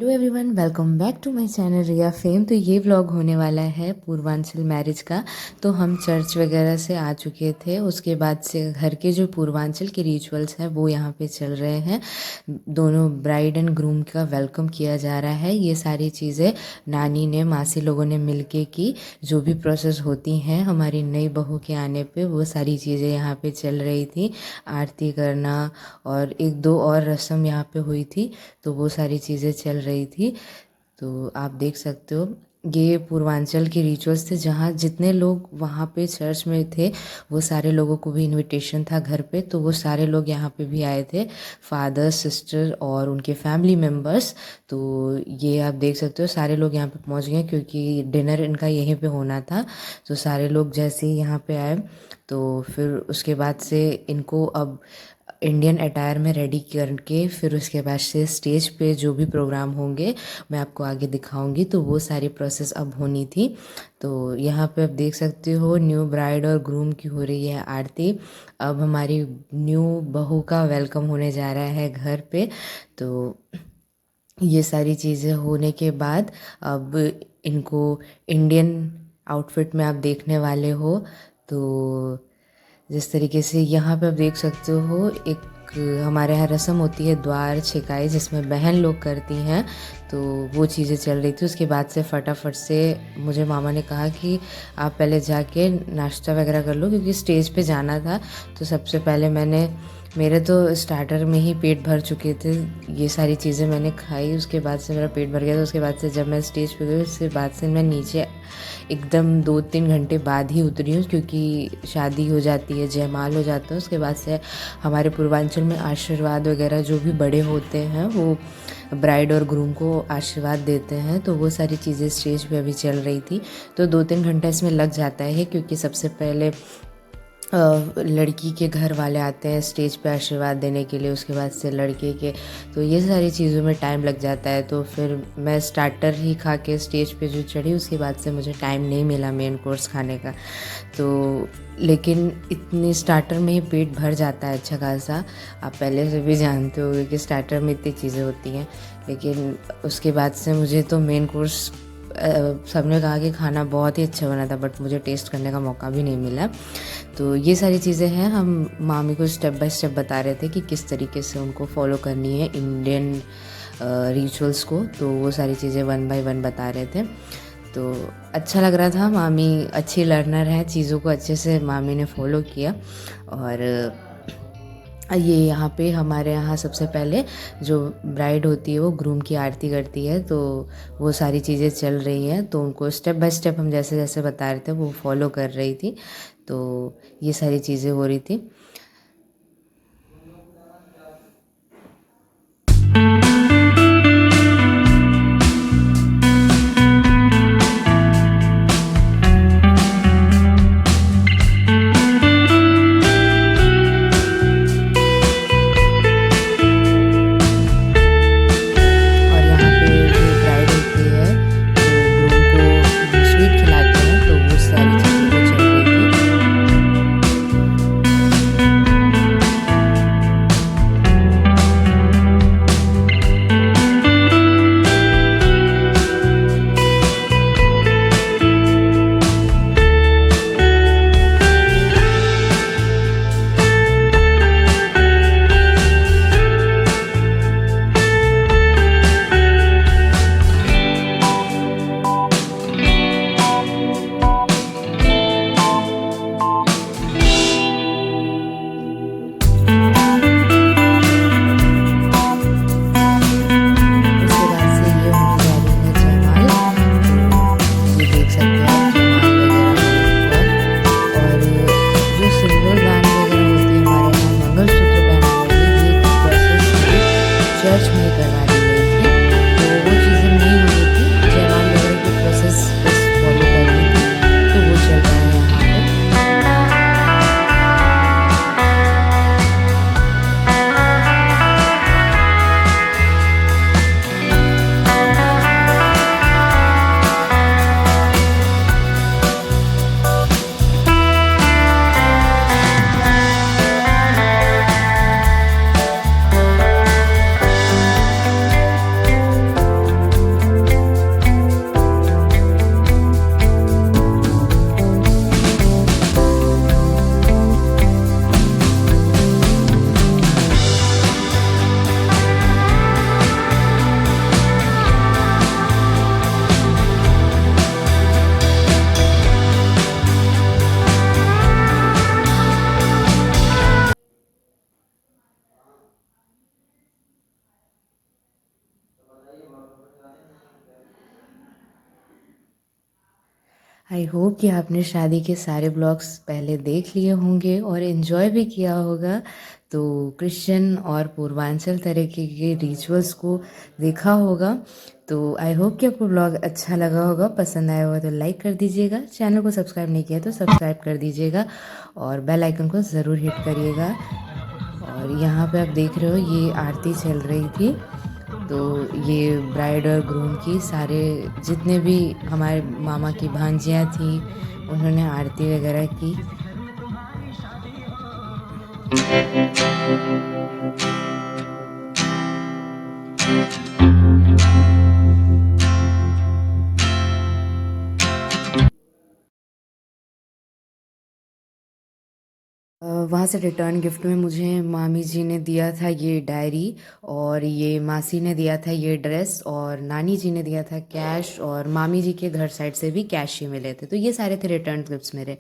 Hello everyone, welcome back to my channel Riya fame. तो ये vlog होने वाला है पूर्वांचल मैरिज का। तो हम चर्च वगैरह से आ चुके थे, उसके बाद से घर के जो पूर्वांचल के रिचुअल्स हैं वो यहाँ पे चल रहे हैं। दोनों ब्राइड एंड ग्रूम का वेलकम किया जा रहा है। ये सारी चीज़ें नानी ने, मासी लोगों ने मिलके की। जो भी प्रोसेस होती हैं हमारी नई बहू के आने पे, वो सारी चीज़ें यहाँ पे चल रही थी। आरती करना और एक दो और रस्म यहाँ पे हुई थी, तो वो सारी चीज़ें चल रही थी। तो आप देख सकते हो ये पूर्वांचल के रिचुअल्स थे, जहाँ जितने लोग वहाँ पे चर्च में थे वो सारे लोगों को भी इनविटेशन था घर पे, तो वो सारे लोग यहाँ पे भी आए थे, फादर, सिस्टर और उनके फैमिली मेम्बर्स। तो ये आप देख सकते हो सारे लोग यहाँ पे पहुँच गए क्योंकि डिनर इनका यहीं पे होना था। तो सारे लोग जैसे ही यहाँ पे आए तो फिर उसके बाद से इनको अब इंडियन अटायर में रेडी करके फिर उसके बाद से स्टेज पे जो भी प्रोग्राम होंगे मैं आपको आगे दिखाऊंगी। तो वो सारी प्रोसेस अब होनी थी। तो यहाँ पे आप देख सकते हो न्यू ब्राइड और ग्रूम की हो रही है आरती। अब हमारी न्यू बहू का वेलकम होने जा रहा है घर पे। तो ये सारी चीज़ें होने के बाद अब इनको इंडियन आउटफिट में आप देखने वाले हो। तो जिस तरीके से यहाँ पे आप देख सकते हो, एक हमारे यहाँ रस्म होती है द्वार छिकाई, जिसमें बहन लोग करती हैं। तो वो चीज़ें चल रही थी। उसके बाद से फटाफट से मुझे मामा ने कहा कि आप पहले जाके नाश्ता वगैरह कर लो, क्योंकि स्टेज पे जाना था। तो सबसे पहले मेरे तो स्टार्टर में ही पेट भर चुके थे, ये सारी चीज़ें मैंने खाई, उसके बाद से मेरा पेट भर गया था। उसके बाद से जब मैं स्टेज पे गई, उसके बाद से मैं नीचे एकदम 2-3 घंटे बाद ही उतरी हूँ, क्योंकि शादी हो जाती है, जयमाल हो जाता है। उसके बाद से हमारे पूर्वांचल में आशीर्वाद वगैरह जो भी बड़े होते हैं वो ब्राइड और ग्रूम को आशीर्वाद देते हैं। तो वो सारी चीज़ें स्टेज पे अभी चल रही थी। तो 2-3 घंटा इसमें लग जाता है, क्योंकि सबसे पहले लड़की के घर वाले आते हैं स्टेज पे आशीर्वाद देने के लिए, उसके बाद से लड़के के। तो ये सारी चीज़ों में टाइम लग जाता है। तो फिर मैं स्टार्टर ही खा के स्टेज पे जो चढ़ी, उसके बाद से मुझे टाइम नहीं मिला मेन कोर्स खाने का। तो लेकिन इतनी स्टार्टर में ही पेट भर जाता है अच्छा खासा। आप पहले से भी जानते होगे कि स्टार्टर में इतनी चीज़ें होती हैं। लेकिन उसके बाद से मुझे तो मेन कोर्स, सबने कहा कि खाना बहुत ही अच्छा बना था, बट मुझे टेस्ट करने का मौका भी नहीं मिला। तो ये सारी चीज़ें हैं, हम मामी को स्टेप बाय स्टेप बता रहे थे कि किस तरीके से उनको फॉलो करनी है इंडियन रिचुअल्स को। तो वो सारी चीज़ें 1 बाय 1 बता रहे थे। तो अच्छा लग रहा था, मामी अच्छी लर्नर है, चीज़ों को अच्छे से मामी ने फॉलो किया। और ये यहाँ पे हमारे यहाँ सबसे पहले जो ब्राइड होती है वो ग्रूम की आरती करती है। तो वो सारी चीज़ें चल रही हैं, तो उनको स्टेप बाय स्टेप हम जैसे जैसे बता रहे थे वो फॉलो कर रही थी। तो ये सारी चीज़ें हो रही थी। और यहाँ पे जो ब्राइड होती है वो ग्रूम को जो स्वीट खिलाते हैं, तो वो सारी चीज़ें वो चल रही थी। आई होप कि आपने शादी के सारे ब्लॉग्स पहले देख लिए होंगे और इन्जॉय भी किया होगा। तो क्रिश्चियन और पूर्वांचल तरीके के रिचुअल्स को देखा होगा। तो आई होप कि आपको ब्लॉग अच्छा लगा होगा, पसंद आया होगा तो लाइक कर दीजिएगा, चैनल को सब्सक्राइब नहीं किया तो सब्सक्राइब कर दीजिएगा और बेल आइकन को ज़रूर हिट करिएगा। और यहाँ पे आप देख रहे हो ये आरती चल रही थी। तो ये ब्राइड और ग्रूम की सारे जितने भी हमारे मामा की भांजियाँ थी उन्होंने आरती वगैरह की। वहाँ से रिटर्न गिफ्ट में मुझे मामी जी ने दिया था ये डायरी, और ये मासी ने दिया था ये ड्रेस, और नानी जी ने दिया था कैश, और मामी जी के घर साइड से भी कैश ही मिले थे। तो ये सारे थे रिटर्न गिफ्ट्स मेरे।